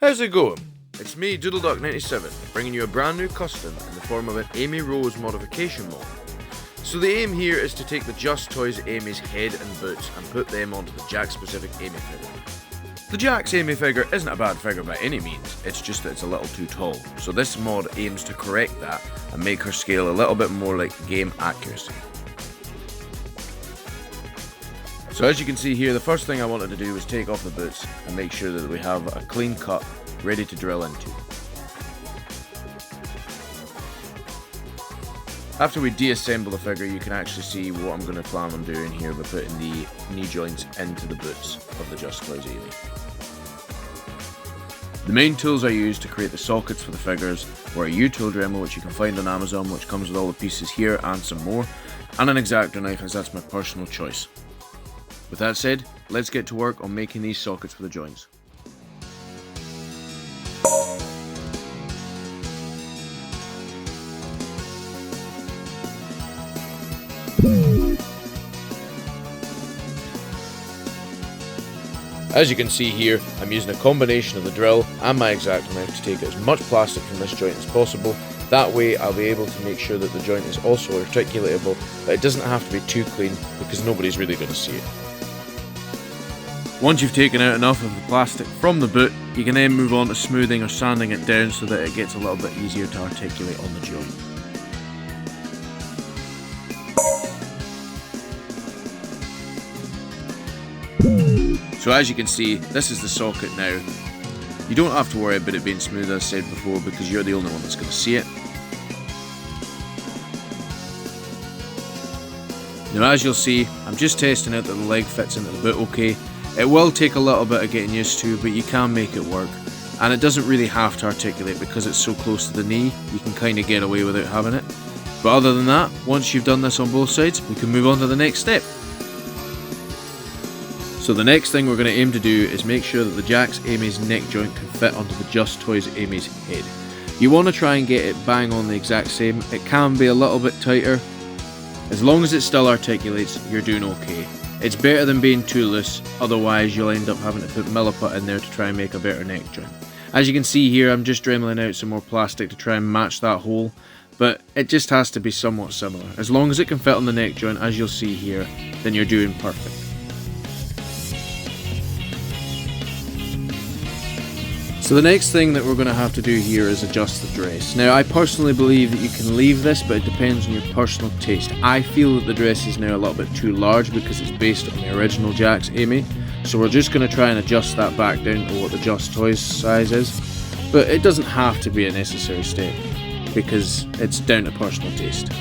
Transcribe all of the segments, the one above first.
How's it going? It's me, DoodleDuck97, bringing you a brand new custom in the form of an Amy Rose modification mod. So the aim here is to take the Just Toys Amy's head and boots and put them onto the Jakks specific Amy figure. The Jakks Amy figure isn't a bad figure by any means, it's just that it's a little too tall, so this mod aims to correct that and make her scale a little bit more like game accuracy. So as you can see here, the first thing I wanted to do was take off the boots and make sure that we have a clean cut ready to drill into. After we deassemble the figure, you can actually see what I'm going to plan on doing here by putting the knee joints into the boots of the Just Toys Amy. The main tools I use to create the sockets for the figures were a U-tool Dremel, which you can find on Amazon, which comes with all the pieces here and some more, and an X-Acto knife, as that's my personal choice. With that said, let's get to work on making these sockets for the joints. As you can see here, I'm using a combination of the drill and my X-Acto knife to take as much plastic from this joint as possible. That way I'll be able to make sure that the joint is also articulatable, but it doesn't have to be too clean because nobody's really going to see it. Once you've taken out enough of the plastic from the boot, you can then move on to smoothing or sanding it down so that it gets a little bit easier to articulate on the joint. So as you can see, this is the socket now. You don't have to worry about it being smooth, as I said before, because you're the only one that's going to see it. Now as you'll see, I'm just testing out that the leg fits into the boot okay. It will take a little bit of getting used to, but you can make it work. And it doesn't really have to articulate because it's so close to the knee, you can kind of get away without having it. But other than that, once you've done this on both sides, we can move on to the next step. So the next thing we're going to aim to do is make sure that the Jakks Amy's neck joint can fit onto the Just Toys Amy's head. You want to try and get it bang on the exact same. It can be a little bit tighter. As long as it still articulates, you're doing okay. It's better than being too loose, otherwise you'll end up having to put milliput in there to try and make a better neck joint. As you can see here, I'm just dremeling out some more plastic to try and match that hole, but it just has to be somewhat similar. As long as it can fit on the neck joint, as you'll see here, then you're doing perfect. So the next thing that we're going to have to do here is adjust the dress. Now I personally believe that you can leave this, but it depends on your personal taste. I feel that the dress is now a little bit too large because it's based on the original Jakks Amy. So we're just going to try and adjust that back down to what the Just Toys size is. But it doesn't have to be a necessary step because it's down to personal taste.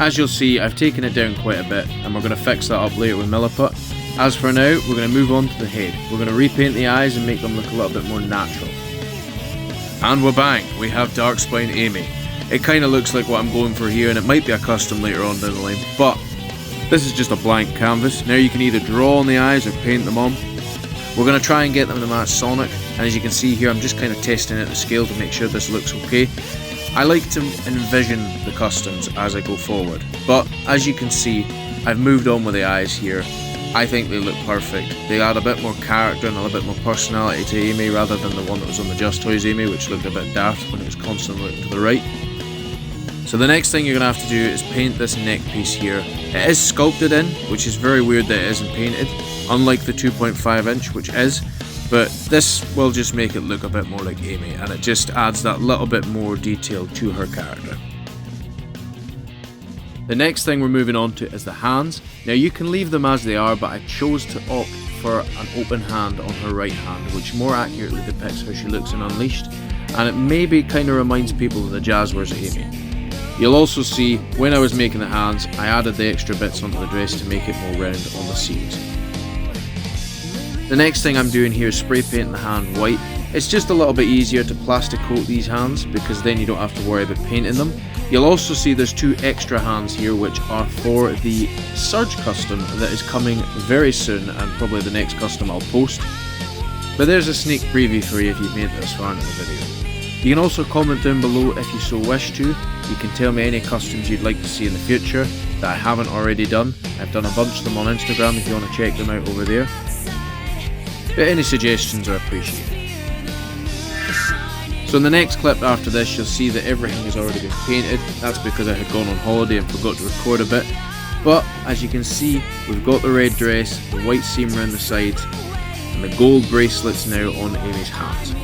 As you'll see, I've taken it down quite a bit and we're going to fix that up later with milliput. As for now, we're going to move on to the head. We're going to repaint the eyes and make them look a little bit more natural. And we're bang, we have Dark Spine Amy. It kind of looks like what I'm going for here, and it might be a custom later on down the line, but this is just a blank canvas. Now you can either draw on the eyes or paint them on. We're going to try and get them to match Sonic, and as you can see here, I'm just kind of testing out the scale to make sure this looks okay. I like to envision the customs as I go forward, but as you can see, I've moved on with the eyes here. I think they look perfect. They add a bit more character and a little bit more personality to Amy rather than the one that was on the Just Toys Amy, which looked a bit daft when it was constantly looking to the right. So the next thing you're going to have to do is paint this neck piece here. It is sculpted in, which is very weird that it isn't painted, unlike the 2.5 inch, which is, but this will just make it look a bit more like Amy, and it just adds that little bit more detail to her character. The next thing we're moving on to is the hands. Now you can leave them as they are, but I chose to opt for an open hand on her right hand, which more accurately depicts how she looks in Unleashed, and it maybe kind of reminds people of the Jazzwares Amy. You'll also see, when I was making the hands, I added the extra bits onto the dress to make it more round on the seams. The next thing I'm doing here is spray painting the hand white. It's just a little bit easier to plastic coat these hands because then you don't have to worry about painting them. You'll also see there's two extra hands here which are for the Surge custom that is coming very soon, and probably the next custom I'll post. But there's a sneak preview for you if you've made it this far into the video. You can also comment down below if you so wish to. You can tell me any customs you'd like to see in the future that I haven't already done. I've done a bunch of them on Instagram if you want to check them out over there. But any suggestions are appreciated. So in the next clip after this, you'll see that everything has already been painted. That's because I had gone on holiday and forgot to record a bit. But as you can see, we've got the red dress, the white seam around the sides, and the gold bracelets now on Amy's hat.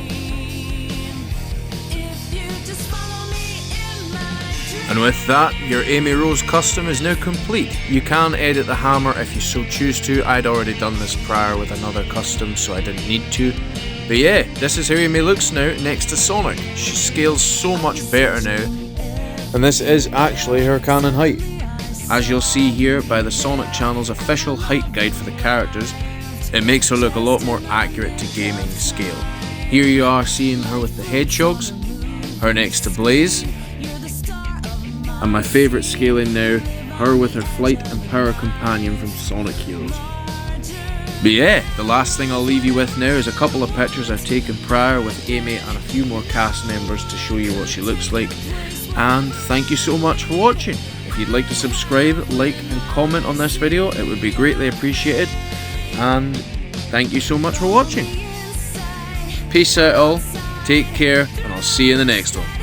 And with that, your Amy Rose custom is now complete. You can edit the hammer if you so choose to. I'd already done this prior with another custom, so I didn't need to. But yeah, this is how Amy looks now next to Sonic. She scales so much better now. And this is actually her Canon height. As you'll see here by the Sonic channel's official height guide for the characters, it makes her look a lot more accurate to gaming scale. Here you are seeing her with the hedgehogs, her next to Blaze, and my favourite scaling now, her with her flight and power companion from Sonic Heroes. But yeah, the last thing I'll leave you with now is a couple of pictures I've taken prior with Amy and a few more cast members to show you what she looks like. And thank you so much for watching. If you'd like to subscribe, like and comment on this video, it would be greatly appreciated. And thank you so much for watching. Peace out all, take care, and I'll see you in the next one.